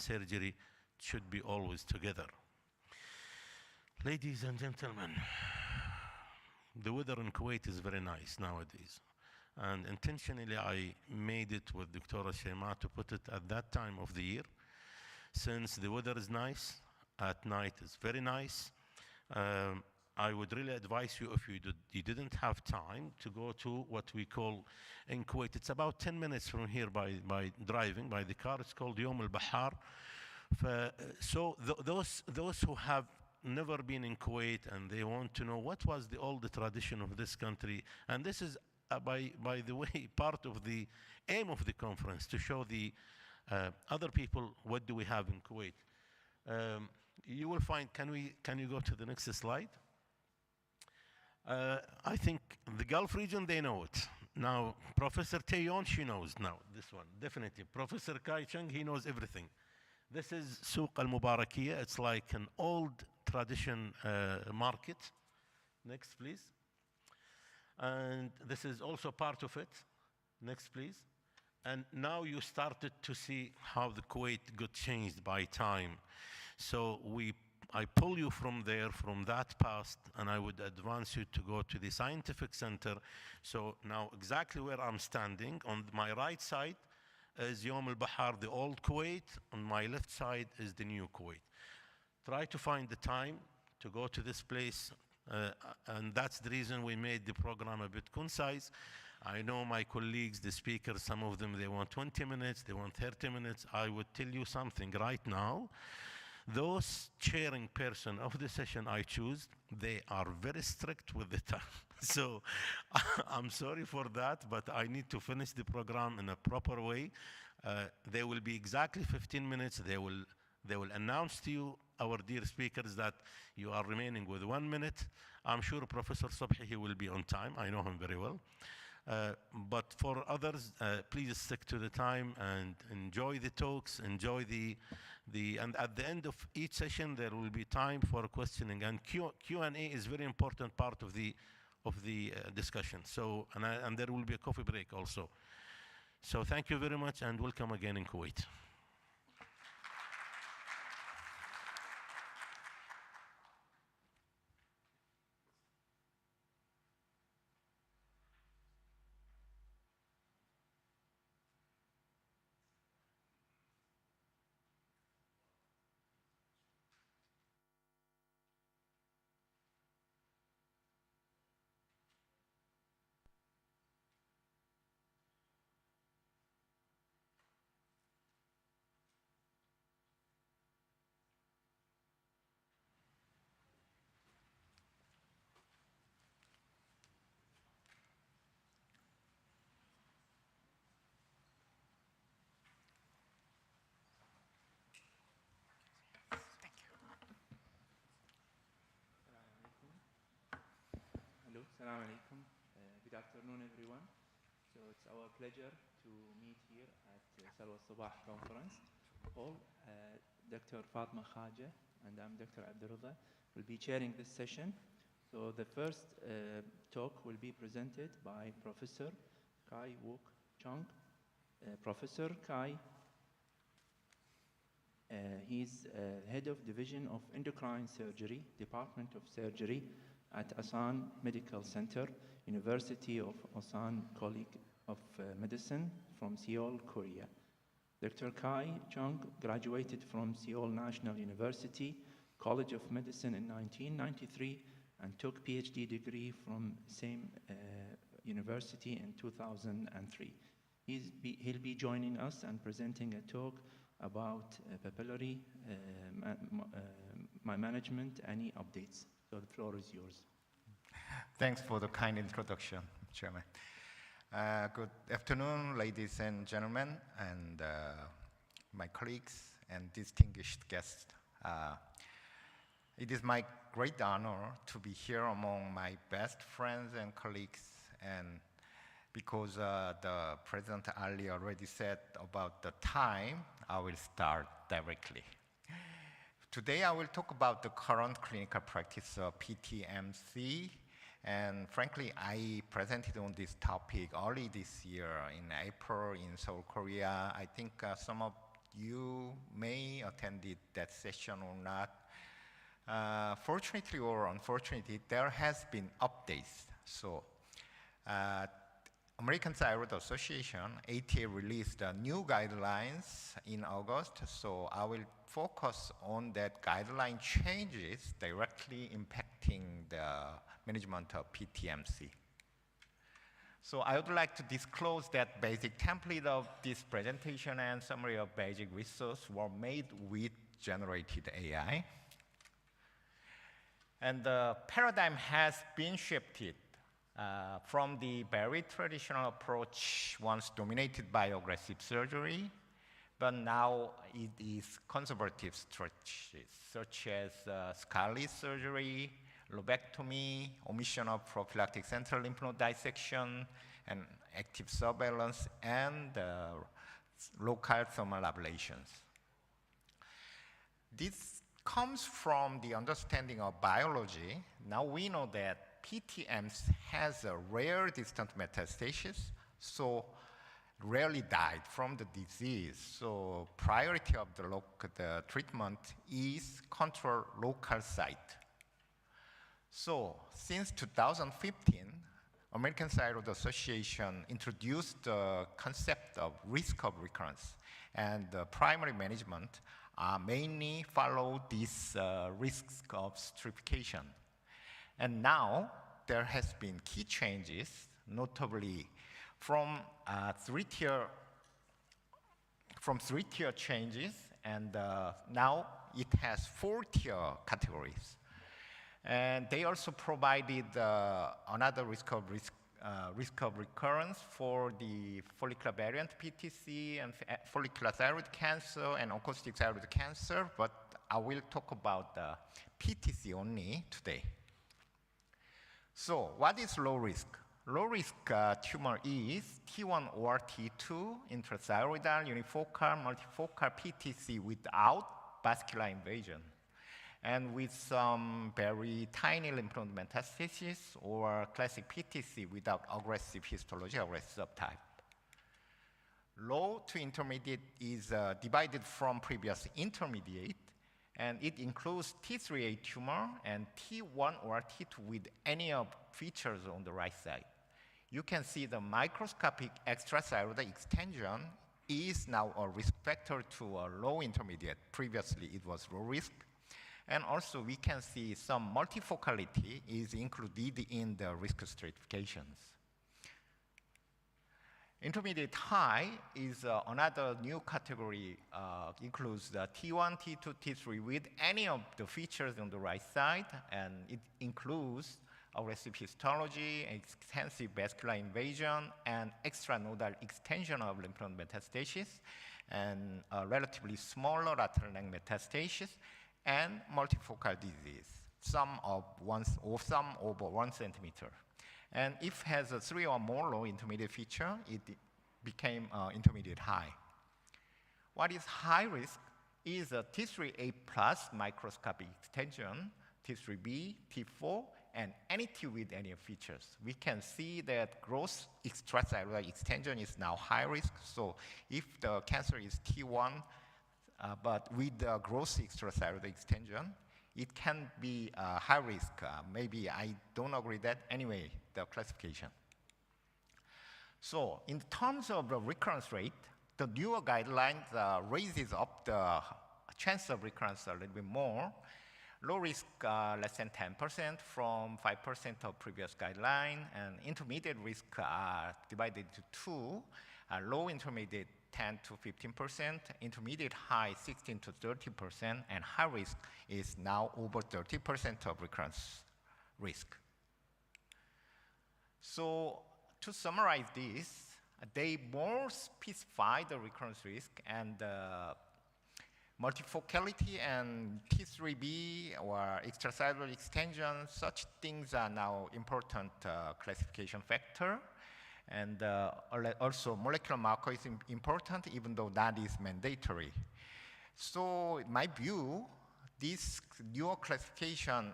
surgery should be always together. Ladies and gentlemen, the weather in Kuwait is very nice nowadays. And intentionally, I made it with Dr. Shema to put it at that time of the year. Since the weather is nice, at night it's very nice. I would really advise you, if you didn't have time, to go to what we call in Kuwait. It's about 10 minutes from here by driving, by the car. It's called Yom al-Bahar. So those who have never been in Kuwait and they want to know what was the old tradition of this country, and this is by the way part of the aim of the conference, to show the other people what do we have in Kuwait. You will find, can you go to the next slide? I think the Gulf region, they know it. Now, Professor Taeyon, she knows now, this one, definitely. Professor Kai Cheng, he knows everything. This is Souq al-Mubarakiyya. It's like an old tradition market. Next, please. And this is also part of it. Next, please. And now you started to see how the Kuwait got changed by time. So I pull you from there, from that past, and I would advance you to go to the scientific center. So now exactly where I'm standing, on my right side is Yom al-Bahar, the old Kuwait. On my left side is the new Kuwait. Try to find the time to go to this place, and that's the reason we made the program a bit concise. I know my colleagues, the speakers, some of them, they want 20 minutes, they want 30 minutes. I would tell you something right now. Those chairing person of the session I choose, they are very strict with the time. So I'm sorry for that, but I need to finish the program in a proper way. They will be exactly 15 minutes. They will announce to you, our dear speakers, that you are remaining with 1 minute. I'm sure Professor Subhi, he will be on time. I know him very well. But for others, please stick to the time and enjoy the talks, enjoy and at the end of each session, there will be time for questioning, and Q&A is very important part of the discussion. So, and there will be a coffee break also. So thank you very much, and welcome again in Kuwait. Assalamu alaikum. Good afternoon, everyone. So it's our pleasure to meet here at Salwa Sabah conference hall. Dr. Fatma Khaja and I'm Dr. Abdurrahman will be chairing this session. So the first talk will be presented by Professor Kai Wook Chung. Professor Kai, he's head of Division of Endocrine Surgery, Department of Surgery at Asan Medical Center, University of Asan College of Medicine from Seoul, Korea. Dr. Kai Chung graduated from Seoul National University College of Medicine in 1993 and took PhD degree from same university in 2003. He'll be joining us and presenting a talk about papillary management. Any updates? So the floor is yours. Thanks for the kind introduction, Chairman. Good afternoon, ladies and gentlemen, and my colleagues and distinguished guests. It is my great honor to be here among my best friends and colleagues, and because the President Ali already said about the time, I will start directly. Today I will talk about the current clinical practice of PTMC, and frankly I presented on this topic early this year in April in Seoul, Korea. I think some of you may attended that session or not. Fortunately or unfortunately, there has been updates. So, American Thyroid Association, ATA, released new guidelines in August. So I will focus on that guideline changes directly impacting the management of PTMC. So I would like to disclose that basic template of this presentation and summary of basic resource were made with generated AI. And the paradigm has been shifted from the very traditional approach once dominated by aggressive surgery, but now it is conservative strategies such as scarlet surgery, lobectomy, omission of prophylactic central lymph node dissection, and active surveillance, and local thermal ablations. This comes from the understanding of biology. Now we know that PTMs has a rare distant metastasis, so rarely died from the disease. So priority of the treatment is control local site. So since 2015, American Thyroid Association introduced the concept of risk of recurrence, and the primary management mainly follow these risks of stratification. And now there has been key changes, notably from three-tier changes, and now it has 4-tier categories. And they also provided another risk of recurrence for the follicular variant PTC and follicular thyroid cancer and oncocytic thyroid cancer, but I will talk about the PTC only today. So what is low risk? Low risk tumor is T1 or T2 intrathyroidal unifocal multifocal PTC without vascular invasion, and with some very tiny lymph node metastasis, or classic PTC without aggressive histology, aggressive subtype. Low to intermediate is divided from previous intermediate, and it includes T3A tumor and T1 or T2 with any of features on the right side. You can see the microscopic extrathyroid extension is now a risk factor to a low intermediate. Previously, it was low risk. And also, we can see some multifocality is included in the risk stratifications. Intermediate high is another new category, includes the T1, T2, T3 with any of the features on the right side, and it includes aggressive histology, extensive vascular invasion, and extranodal extension of lymph node metastasis, and relatively smaller lateral neck metastasis, and multifocal disease, some over 1 centimeter. And if it has a 3 or more low intermediate feature, it became intermediate high. What is high risk is a T3A plus microscopic extension, T3B, T4, and any T with any features. We can see that gross extrathyroid extension is now high risk. So if the cancer is T1, but with the gross extrathyroid extension, it can be high risk. Maybe I don't agree that. Anyway, the classification. So in terms of the recurrence rate, the newer guidelines raises up the chance of recurrence a little bit more. Low risk less than 10% from 5% of previous guideline, and intermediate risk divided into 2. Low intermediate 10 to 15%, intermediate high 16 to 30%, and high risk is now over 30% of recurrence risk. So to summarize this, they more specify the recurrence risk, and multifocality and T3B or extrathyroid extension, such things are now important classification factor. And also molecular marker is important, even though that is mandatory. So in my view, this newer classification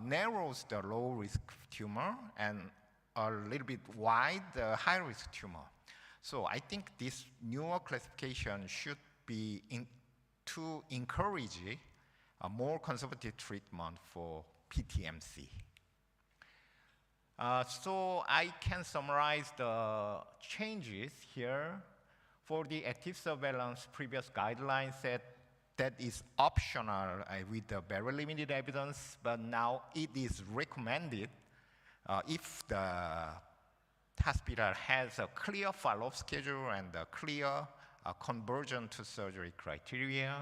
narrows the low risk tumor and a little bit wide the high risk tumor. So I think this newer classification should be to encourage a more conservative treatment for PTMC. So I can summarize the changes here. For the active surveillance, previous guidelines said that is optional with the very limited evidence, but now it is recommended if the hospital has a clear follow-up schedule and a clear conversion to surgery criteria.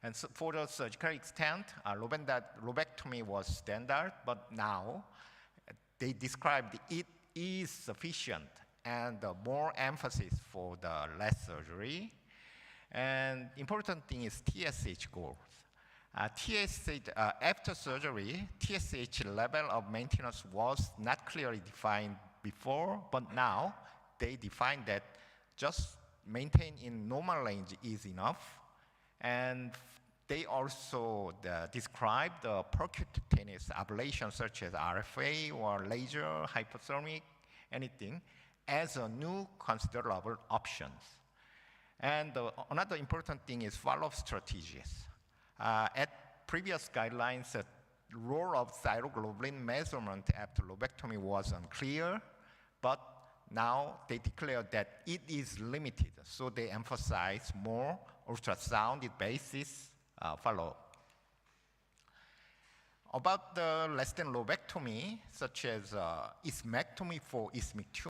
And so for the surgical extent, lobectomy was standard, but now they described it is sufficient and more emphasis for the less surgery. And important thing is TSH goals. TSH, after surgery, TSH level of maintenance was not clearly defined before, but now they define that just maintain in normal range is enough. And they also describe the percutaneous ablation such as RFA or laser, hypothermic, anything, as a new considerable options. And another important thing is follow-up strategies. At previous guidelines, the role of thyroglobulin measurement after lobectomy was unclear, but now they declare that it is limited, so they emphasize more ultrasound basis follow-up. About the less than lobectomy, such as ischemectomy for ischemic tumor,